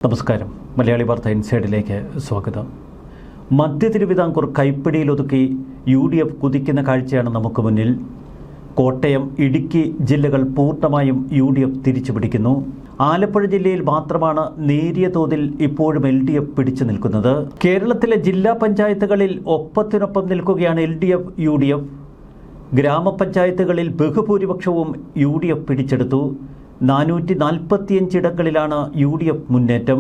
നമസ്കാരം. മലയാളി വാർത്ത ഇൻസൈഡിലേക്ക് സ്വാഗതം. മധ്യ തിരുവിതാംകൂർ കൈപ്പിടിയിലൊതുക്കി UDF കുതിക്കുന്ന കാഴ്ചയാണ് നമുക്ക് മുന്നിൽ. കോട്ടയം, ഇടുക്കി ജില്ലകൾ പൂർണ്ണമായും UDF തിരിച്ചുപിടിക്കുന്നു. ആലപ്പുഴ ജില്ലയിൽ മാത്രമാണ് നേരിയ തോതിൽ ഇപ്പോഴും LDF പിടിച്ചു നിൽക്കുന്നത്. കേരളത്തിലെ ജില്ലാ പഞ്ചായത്തുകളിൽ ഒപ്പത്തിനൊപ്പം നിൽക്കുകയാണ് LDF, UDF. ഗ്രാമപഞ്ചായത്തുകളിൽ ബഹുഭൂരിപക്ഷവും UDF പിടിച്ചെടുത്തു. 445 ഇടങ്ങളിലാണ് UDF മുന്നേറ്റം.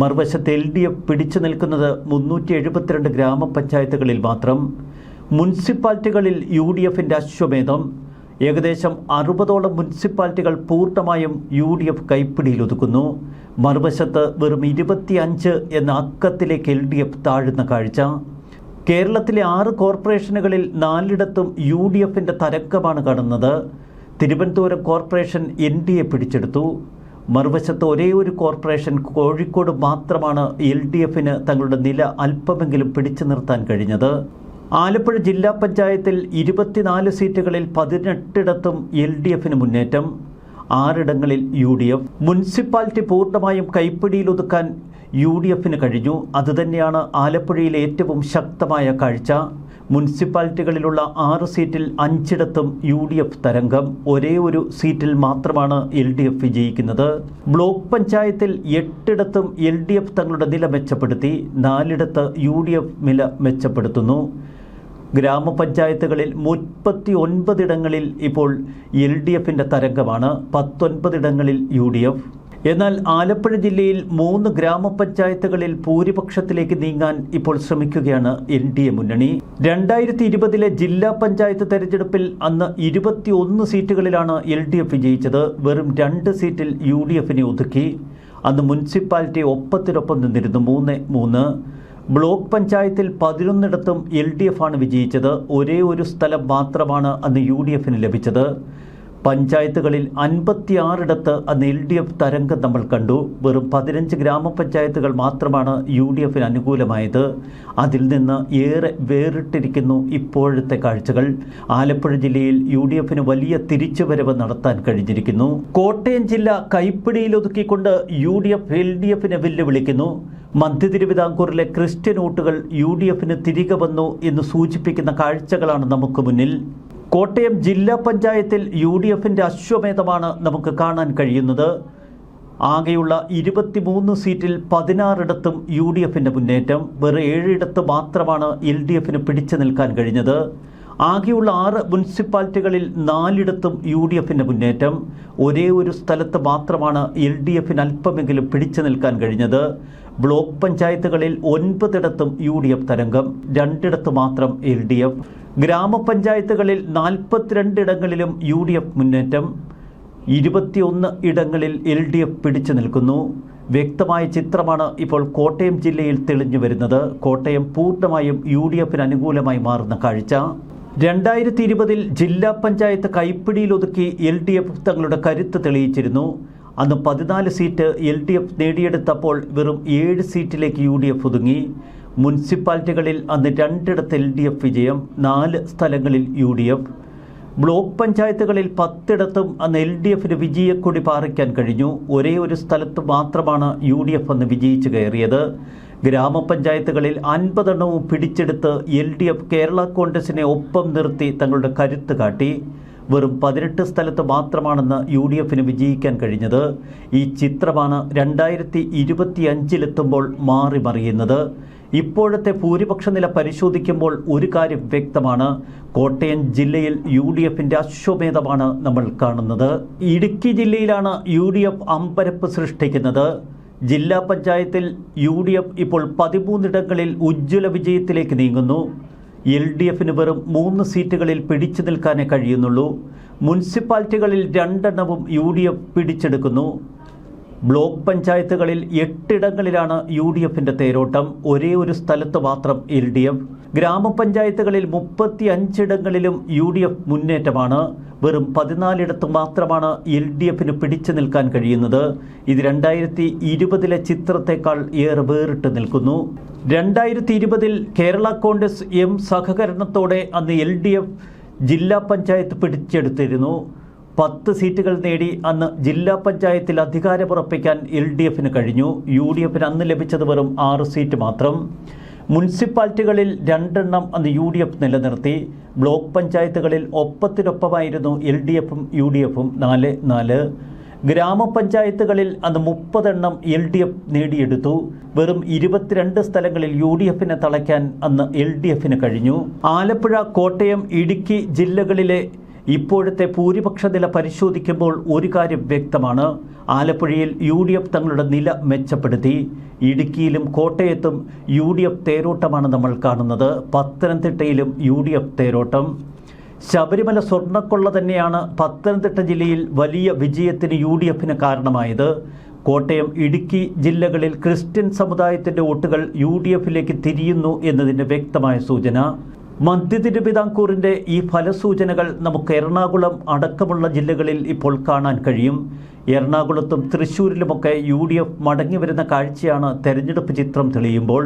മറുവശത്ത് LDF പിടിച്ചു നിൽക്കുന്നത് 372 ഗ്രാമപഞ്ചായത്തുകളിൽ മാത്രം. മുനിസിപ്പാലിറ്റികളിൽ UDFിൻ്റെ അശ്വമേധം. ഏകദേശം 60ഓളം മുനിസിപ്പാലിറ്റികൾ പൂർണ്ണമായും UDF കൈപ്പിടിയിലൊതുക്കുന്നു. മറുവശത്ത് വെറും 25 എന്ന അക്കത്തിലേക്ക് LDF താഴുന്ന കാഴ്ച. കേരളത്തിലെ 6 കോർപ്പറേഷനുകളിൽ 4ഇടത്തും UDFിൻ്റെ തരംഗമാണ് കാണുന്നത്. തിരുവനന്തപുരം കോർപ്പറേഷൻ NDA പിടിച്ചെടുത്തു. മറുവശത്ത് ഒരേ ഒരു കോർപ്പറേഷൻ കോഴിക്കോട് മാത്രമാണ് LDFിന് തങ്ങളുടെ നില അല്പമെങ്കിലും പിടിച്ചു നിർത്താൻ കഴിഞ്ഞത്. ആലപ്പുഴ ജില്ലാ പഞ്ചായത്തിൽ 24 സീറ്റുകളിൽ 18ഇടത്തും LDFിന് മുന്നേറ്റം. 6ഇടങ്ങളിൽ UDF. മുനിസിപ്പാലിറ്റി പൂർണ്ണമായും കൈപ്പിടിയിലൊതുക്കാൻ UDFിന് കഴിഞ്ഞു. അതുതന്നെയാണ് ആലപ്പുഴയിലെ ഏറ്റവും ശക്തമായ കാഴ്ച. മുനിസിപ്പാലിറ്റികളിലുള്ള 6 സീറ്റിൽ 5ഇടത്തും UDF തരംഗം. ഒരേ ഒരു സീറ്റിൽ മാത്രമാണ് LDF വിജയിക്കുന്നത്. ബ്ലോക്ക് പഞ്ചായത്തിൽ 8ഇടത്തും LDF തങ്ങളുടെ നില മെച്ചപ്പെടുത്തി. 4ഇടത്ത് UDF നില മെച്ചപ്പെടുത്തുന്നു. ഗ്രാമപഞ്ചായത്തുകളിൽ 39 ഇടങ്ങളിൽ ഇപ്പോൾ LDFിൻ്റെ തരംഗമാണ്. 19 ഇടങ്ങളിൽ UDF. എന്നാൽ ആലപ്പുഴ ജില്ലയിൽ 3 ഗ്രാമപഞ്ചായത്തുകളിൽ ഭൂരിപക്ഷത്തിലേക്ക് നീങ്ങാൻ ഇപ്പോൾ ശ്രമിക്കുകയാണ് NDA മുന്നണി. 2020 ജില്ലാ പഞ്ചായത്ത് തെരഞ്ഞെടുപ്പിൽ അന്ന് 21 സീറ്റുകളിലാണ് LDF വിജയിച്ചത്. വെറും 2 സീറ്റിൽ UDFിനെ ഒതുക്കി. അന്ന് മുനിസിപ്പാലിറ്റി ഒപ്പത്തിനൊപ്പം നിന്നിരുന്നു 3-3. ബ്ലോക്ക് പഞ്ചായത്തിൽ 11ഇടത്തും LDF ആണ് വിജയിച്ചത്. ഒരേ ഒരു സ്ഥലം മാത്രമാണ് അന്ന് UDFിന് ലഭിച്ചത്. പഞ്ചായത്തുകളിൽ 56ഇടത്ത് അന്ന് LDF തരംഗം നമ്മൾ കണ്ടു. വെറും 15 ഗ്രാമപഞ്ചായത്തുകൾ മാത്രമാണ് UDFിന് അനുകൂലമായത്. അതിൽ നിന്ന് ഏറെ വേറിട്ടിരിക്കുന്നു ഇപ്പോഴത്തെ കാഴ്ചകൾ. ആലപ്പുഴ ജില്ലയിൽ UDFിന് വലിയ തിരിച്ചുവരവ് നടത്താൻ കഴിഞ്ഞിരിക്കുന്നു. കോട്ടയം ജില്ല കൈപ്പിടിയിലൊതുക്കിക്കൊണ്ട് UDF LDFിനെ വെല്ലുവിളിക്കുന്നു. മധ്യ തിരുവിതാംകൂറിലെ ക്രിസ്ത്യൻ വോട്ടുകൾ UDFിന് തിരികെ വന്നു എന്ന് സൂചിപ്പിക്കുന്ന കാഴ്ചകളാണ് നമുക്ക് മുന്നിൽ. കോട്ടയം ജില്ലാ പഞ്ചായത്തിൽ UDFിൻ്റെ അശ്വമേധമാണ് നമുക്ക് കാണാൻ കഴിയുന്നത്. ആകെയുള്ള 23 സീറ്റിൽ 16ഇടത്തും UDFിൻ്റെ മുന്നേറ്റം. വെറും 7ഇടത്ത് മാത്രമാണ് LDFിന് പിടിച്ചു നിൽക്കാൻ കഴിഞ്ഞത്. ആകെയുള്ള 6 മുനിസിപ്പാലിറ്റികളിൽ 4ഇടത്തും UDFിൻ്റെ മുന്നേറ്റം. ഒരേ ഒരു സ്ഥലത്ത് മാത്രമാണ് LDFിന് അല്പമെങ്കിലും പിടിച്ചു നിൽക്കാൻ കഴിഞ്ഞത്. ബ്ലോക്ക് പഞ്ചായത്തുകളിൽ 9ഇടത്തും UDF തരംഗം. 2ഇടത്ത് മാത്രം LDF. ഗ്രാമപഞ്ചായത്തുകളിൽ 42 ഇടങ്ങളിലും UDF മുന്നേറ്റം. 21 ഇടങ്ങളിൽ LDF പിടിച്ചു നിൽക്കുന്നു. വ്യക്തമായ ചിത്രമാണ് ഇപ്പോൾ കോട്ടയം ജില്ലയിൽ തെളിഞ്ഞു വരുന്നത്. കോട്ടയം പൂർണ്ണമായും UDFിന് അനുകൂലമായി മാറുന്ന കാഴ്ച. 2020 ജില്ലാ പഞ്ചായത്ത് കൈപ്പിടിയിലൊതുക്കി LDF തങ്ങളുടെ കരുത്ത് തെളിയിച്ചിരുന്നു. അന്ന് 14 സീറ്റ് LDF നേടിയെടുത്തപ്പോൾ വെറും 7 സീറ്റിലേക്ക് UDF ഒതുങ്ങി. മുനിസിപ്പാലിറ്റികളിൽ അന്ന് 2ഇടത്ത് LDF വിജയം. 4 സ്ഥലങ്ങളിൽ UDF. ബ്ലോക്ക് പഞ്ചായത്തുകളിൽ 10ഇടത്തും അന്ന് LDFിന് വിജയക്കൊടി പാറിക്കാൻ കഴിഞ്ഞു. ഒരേ ഒരു സ്ഥലത്ത് മാത്രമാണ് UDF അന്ന് വിജയിച്ചു കയറിയത്. ഗ്രാമപഞ്ചായത്തുകളിൽ 50 എണ്ണവും പിടിച്ചെടുത്ത് LDF കേരള കോൺഗ്രസിനെ ഒപ്പം നിർത്തി തങ്ങളുടെ കരുത്ത് കാട്ടി. വെറും 18 സ്ഥലത്ത് മാത്രമാണെന്ന് UDFിന് വിജയിക്കാൻ കഴിഞ്ഞത്. ഈ ചിത്രമാണ് 2025 മാറി മറിയുന്നത്. ഇപ്പോഴത്തെ ഭൂരിപക്ഷ നില പരിശോധിക്കുമ്പോൾ ഒരു കാര്യം വ്യക്തമാണ്. കോട്ടയം ജില്ലയിൽ UDFിൻ്റെ അശ്വമേധമാണ് നമ്മൾ കാണുന്നത്. ഇടുക്കി ജില്ലയിലാണ് UDF അമ്പരപ്പ് സൃഷ്ടിക്കുന്നത്. ജില്ലാ പഞ്ചായത്തിൽ UDF ഇപ്പോൾ 13 ഇടങ്ങളിൽ ഉജ്ജ്വല വിജയത്തിലേക്ക് നീങ്ങുന്നു. LDFിന് വെറും 3 സീറ്റുകളിൽ പിടിച്ചു നിൽക്കാനേ കഴിയുന്നുള്ളൂ. മുനിസിപ്പാലിറ്റികളിൽ 2 എണ്ണവും UDF പിടിച്ചെടുക്കുന്നു. ബ്ലോക്ക് പഞ്ചായത്തുകളിൽ 8 ഇടങ്ങളിലാണ് UDFിൻ്റെ തേരോട്ടം. ഒരേ ഒരു സ്ഥലത്ത് മാത്രം LDF. ഗ്രാമപഞ്ചായത്തുകളിൽ 35 ഇടങ്ങളിലും UDF മുന്നേറ്റമാണ്. വെറും 14ഇടത്ത് മാത്രമാണ് LDFിന് പിടിച്ചു നിൽക്കാൻ കഴിയുന്നത്. ഇത് 2020 ചിത്രത്തെക്കാൾ ഏറെ വേറിട്ട് നിൽക്കുന്നു. 2020 കേരള കോൺഗ്രസ് സഹകരണത്തോടെ അന്ന് LDF ജില്ലാ പഞ്ചായത്ത് പിടിച്ചെടുത്തിരുന്നു. 10 സീറ്റുകൾ നേടി അന്ന് ജില്ലാ പഞ്ചായത്തിൽ അധികാരമുറപ്പിക്കാൻ LDFന് കഴിഞ്ഞു. UDFന് അന്ന് ലഭിച്ചത് വെറും 6 സീറ്റ് മാത്രം. മുനിസിപ്പാലിറ്റികളിൽ 2 അന്ന് UDF നിലനിർത്തി. ബ്ലോക്ക് പഞ്ചായത്തുകളിൽ ഒപ്പത്തിനൊപ്പമായിരുന്നു LDFും UDFും 4-4. ഗ്രാമപഞ്ചായത്തുകളിൽ അന്ന് 30 LDF നേടിയെടുത്തു. വെറും 22 സ്ഥലങ്ങളിൽ UDFനെ തളയ്ക്കാൻ അന്ന് LDFന് കഴിഞ്ഞു. ആലപ്പുഴ, കോട്ടയം, ഇടുക്കി ജില്ലകളിലെ ഇപ്പോഴത്തെ ഭൂരിപക്ഷ നില പരിശോധിക്കുമ്പോൾ ഒരു കാര്യം വ്യക്തമാണ്. ആലപ്പുഴയിൽ UDF തങ്ങളുടെ നില മെച്ചപ്പെടുത്തി. ഇടുക്കിയിലും കോട്ടയത്തും UDF തേരോട്ടമാണ് നമ്മൾ കാണുന്നത്. പത്തനംതിട്ടയിലും UDF തേരോട്ടം. ശബരിമല സ്വർണ്ണക്കൊള്ള തന്നെയാണ് പത്തനംതിട്ട ജില്ലയിൽ വലിയ വിജയത്തിന് UDFന് കാരണമായത്. കോട്ടയം, ഇടുക്കി ജില്ലകളിൽ ക്രിസ്ത്യൻ സമുദായത്തിൻ്റെ വോട്ടുകൾ UDFിലേക്ക് തിരിയുന്നു എന്നതിൻ്റെ വ്യക്തമായ സൂചന. മധ്യ തിരുവിതാംകൂറിൻ്റെ ഈ ഫലസൂചനകൾ നമുക്ക് എറണാകുളം അടക്കമുള്ള ജില്ലകളിൽ ഇപ്പോൾ കാണാൻ കഴിയും. എറണാകുളത്തും തൃശ്ശൂരിലുമൊക്കെ UDF മടങ്ങി വരുന്ന കാഴ്ചയാണ് തെരഞ്ഞെടുപ്പ് ചിത്രം തെളിയുമ്പോൾ.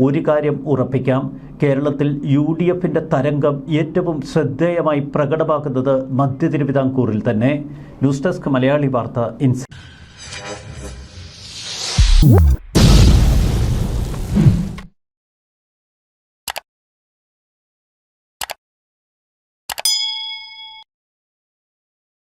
ഒരു കാര്യം ഉറപ്പിക്കാം, കേരളത്തിൽ UDFിൻ്റെ തരംഗം ഏറ്റവും ശ്രദ്ധേയമായി പ്രകടമാകുന്നത് മധ്യ തിരുവിതാംകൂറിൽ തന്നെ. ന്യൂസ് ഡെസ്ക് മലയാളി വാർത്ത ഇൻസൈറ്റ്.